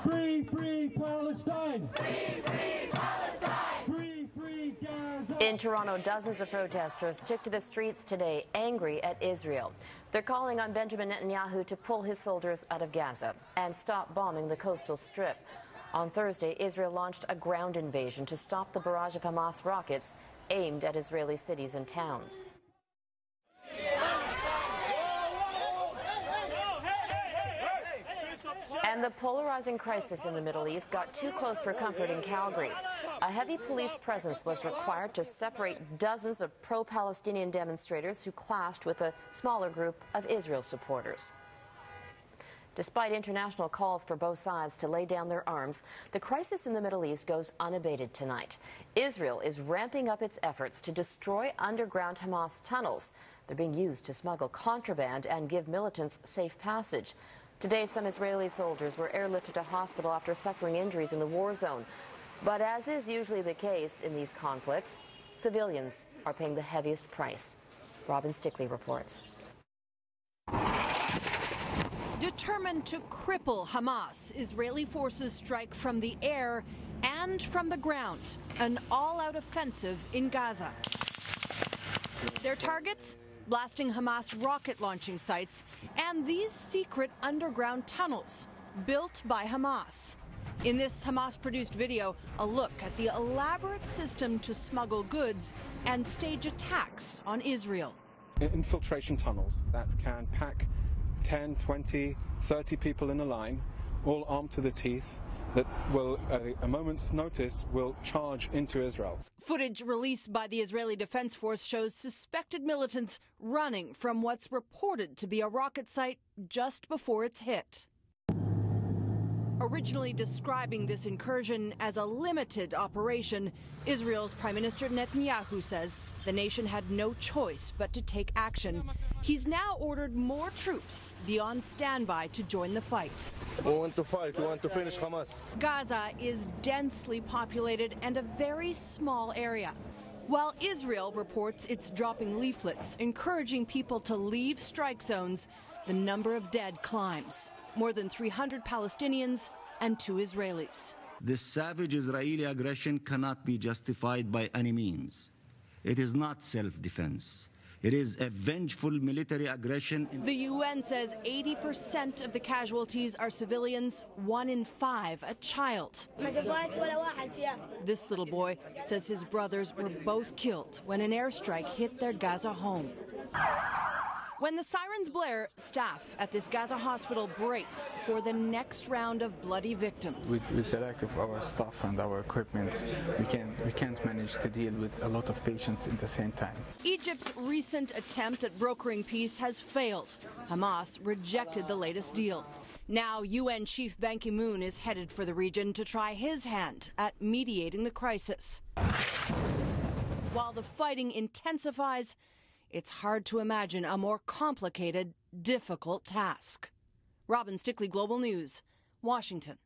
Free, free Palestine! Free, free Palestine! Free, free Gaza! In Toronto, dozens of protesters took to the streets today, angry at Israel. They're calling on Benjamin Netanyahu to pull his soldiers out of Gaza and stop bombing the coastal strip. On Thursday, Israel launched a ground invasion to stop the barrage of Hamas rockets aimed at Israeli cities and towns. And the polarizing crisis in the Middle East got too close for comfort in Calgary. A heavy police presence was required to separate dozens of pro-Palestinian demonstrators who clashed with a smaller group of Israel supporters. Despite international calls for both sides to lay down their arms, the crisis in the Middle East goes unabated tonight. Israel is ramping up its efforts to destroy underground Hamas tunnels. They're being used to smuggle contraband and give militants safe passage. Today, some Israeli soldiers were airlifted to hospital after suffering injuries in the war zone. But as is usually the case in these conflicts, civilians are paying the heaviest price. Robin Stickley reports. Determined to cripple Hamas, Israeli forces strike from the air and from the ground, an all-out offensive in Gaza. Their targets? Blasting Hamas rocket launching sites and these secret underground tunnels built by Hamas. In this Hamas-produced video, a look at the elaborate system to smuggle goods and stage attacks on Israel. Infiltration tunnels that can pack 10, 20, 30 people in a line, all armed to the teeth, that will, at a moment's notice, will charge into Israel. Footage released by the Israeli Defense Force shows suspected militants running from what's reported to be a rocket site just before it's hit. Originally describing this incursion as a limited operation, Israel's Prime Minister Netanyahu says the nation had no choice but to take action. He's now ordered more troops be on standby to join the fight. We want to fight. We want to finish Hamas. Gaza is densely populated and a very small area. While Israel reports it's dropping leaflets encouraging people to leave strike zones, the number of dead climbs. More than 300 Palestinians and 2 Israelis. This savage Israeli aggression cannot be justified by any means. It is not self-defense. It is a vengeful military aggression. The UN says 80% of the casualties are civilians, 1 in 5 a child. This little boy says his brothers were both killed when an airstrike hit their Gaza home. When the sirens blare, staff at this Gaza hospital brace for the next round of bloody victims. With the lack of our staff and our equipment, we can't manage to deal with a lot of patients at the same time. Egypt's recent attempt at brokering peace has failed. Hamas rejected the latest deal. Now UN Chief Ban Ki-moon is headed for the region to try his hand at mediating the crisis. While the fighting intensifies, it's hard to imagine a more complicated, difficult task. Robin Stickley, Global News, Washington.